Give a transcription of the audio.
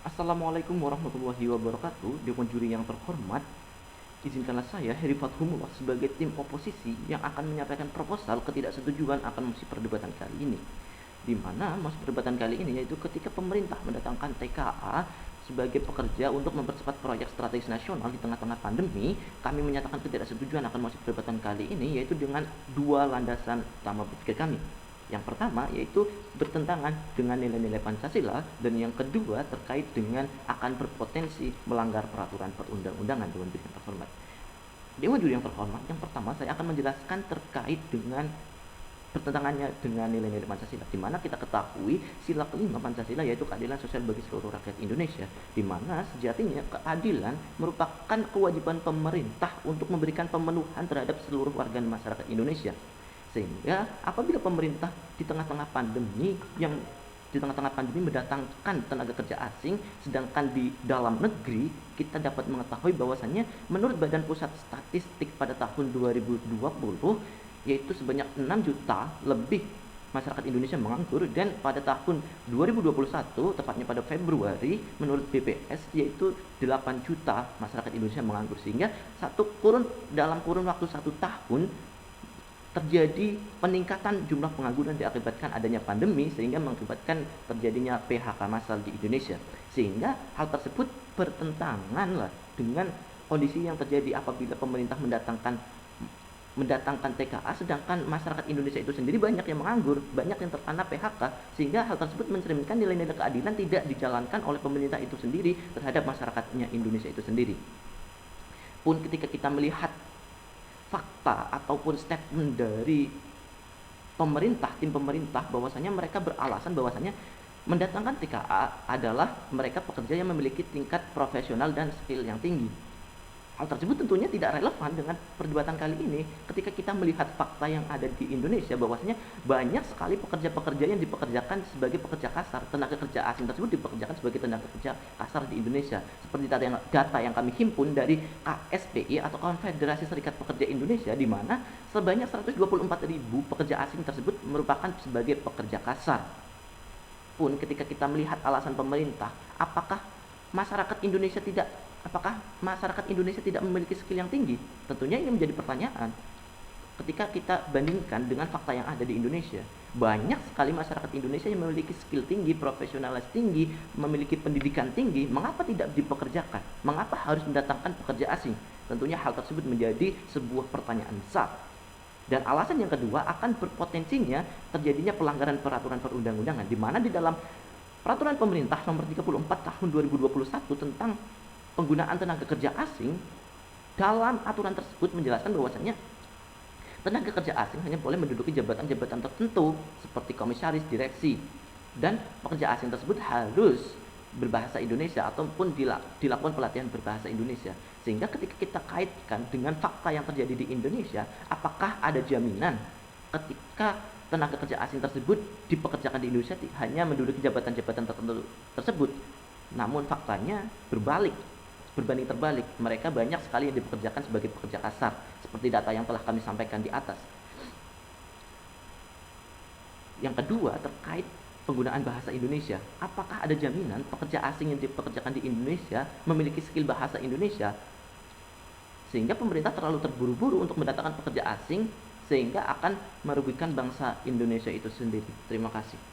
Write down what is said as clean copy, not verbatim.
Assalamualaikum warahmatullahi wabarakatuh. Dewan juri yang terhormat, izinkanlah saya, Heri Fathumullah, sebagai tim oposisi yang akan menyampaikan proposal ketidaksetujuan akan mosi perdebatan kali ini. Di mana mosi perdebatan kali ini yaitu ketika pemerintah mendatangkan TKA sebagai pekerja untuk mempercepat proyek strategis nasional di tengah-tengah pandemi, kami menyatakan ketidaksetujuan akan mosi perdebatan kali ini yaitu dengan dua landasan utama berpikir kami. Yang pertama yaitu bertentangan dengan nilai-nilai Pancasila, dan yang kedua terkait dengan akan berpotensi melanggar peraturan perundang-undangan. Dewan Juri yang terhormat. Dewan Juri yang terhormat, yang pertama saya akan menjelaskan terkait dengan pertentangannya dengan nilai-nilai Pancasila, di mana kita ketahui sila kelima Pancasila yaitu keadilan sosial bagi seluruh rakyat Indonesia, di mana sejatinya keadilan merupakan kewajiban pemerintah untuk memberikan pemenuhan terhadap seluruh warga masyarakat Indonesia. Sehingga apabila pemerintah di tengah-tengah pandemi mendatangkan tenaga kerja asing, sedangkan di dalam negeri kita dapat mengetahui bahwasannya menurut Badan Pusat Statistik pada tahun 2020 yaitu sebanyak 6 juta lebih masyarakat Indonesia menganggur, dan pada tahun 2021 tepatnya pada Februari menurut BPS yaitu 8 juta masyarakat Indonesia menganggur, sehingga dalam kurun waktu 1 tahun terjadi peningkatan jumlah pengangguran diakibatkan adanya pandemi, sehingga mengakibatkan terjadinya PHK massal di Indonesia. Sehingga hal tersebut bertentangan dengan kondisi yang terjadi apabila pemerintah mendatangkan TKA, sedangkan masyarakat Indonesia itu sendiri banyak yang menganggur, banyak yang terkena PHK, sehingga hal tersebut mencerminkan nilai-nilai keadilan tidak dijalankan oleh pemerintah itu sendiri terhadap masyarakatnya Indonesia itu sendiri. Pun ketika kita melihat fakta ataupun statement dari tim pemerintah bahwasanya mereka beralasan bahwasanya mendatangkan TKA adalah mereka pekerja yang memiliki tingkat profesional dan skill yang tinggi. Hal tersebut tentunya tidak relevan dengan perdebatan kali ini ketika kita melihat fakta yang ada di Indonesia bahwasanya banyak sekali pekerja-pekerja yang dipekerjakan sebagai pekerja kasar. Tenaga kerja asing tersebut dipekerjakan sebagai tenaga kerja kasar di Indonesia. Seperti data yang kami himpun dari KSPI atau Konfederasi Serikat Pekerja Indonesia, di mana sebanyak 124.000 pekerja asing tersebut merupakan sebagai pekerja kasar. Pun ketika kita melihat alasan pemerintah, apakah masyarakat Indonesia tidak memiliki skill yang tinggi? Tentunya ini menjadi pertanyaan. Ketika kita bandingkan dengan fakta yang ada di Indonesia, banyak sekali masyarakat Indonesia yang memiliki skill tinggi, profesionalis tinggi, memiliki pendidikan tinggi. Mengapa tidak dipekerjakan? Mengapa harus mendatangkan pekerja asing? Tentunya hal tersebut menjadi sebuah pertanyaan besar. Dan alasan yang kedua akan berpotensinya terjadinya pelanggaran peraturan perundang-undangan, di mana di dalam Peraturan Pemerintah Nomor 34 Tahun 2021 tentang penggunaan tenaga kerja asing, dalam aturan tersebut menjelaskan bahwasannya tenaga kerja asing hanya boleh menduduki jabatan-jabatan tertentu seperti komisaris, direksi, dan pekerja asing tersebut harus berbahasa Indonesia ataupun dilakukan pelatihan berbahasa Indonesia. Sehingga ketika kita kaitkan dengan fakta yang terjadi di Indonesia, apakah ada jaminan ketika tenaga kerja asing tersebut dipekerjakan di Indonesia hanya menduduki jabatan-jabatan tertentu tersebut? Namun faktanya berbanding terbalik, mereka banyak sekali yang dipekerjakan sebagai pekerja kasar, seperti data yang telah kami sampaikan di atas. Yang kedua, terkait penggunaan bahasa Indonesia. Apakah ada jaminan pekerja asing yang dipekerjakan di Indonesia memiliki skill bahasa Indonesia? Sehingga pemerintah terlalu terburu-buru untuk mendatangkan pekerja asing, sehingga akan merugikan bangsa Indonesia itu sendiri. Terima kasih.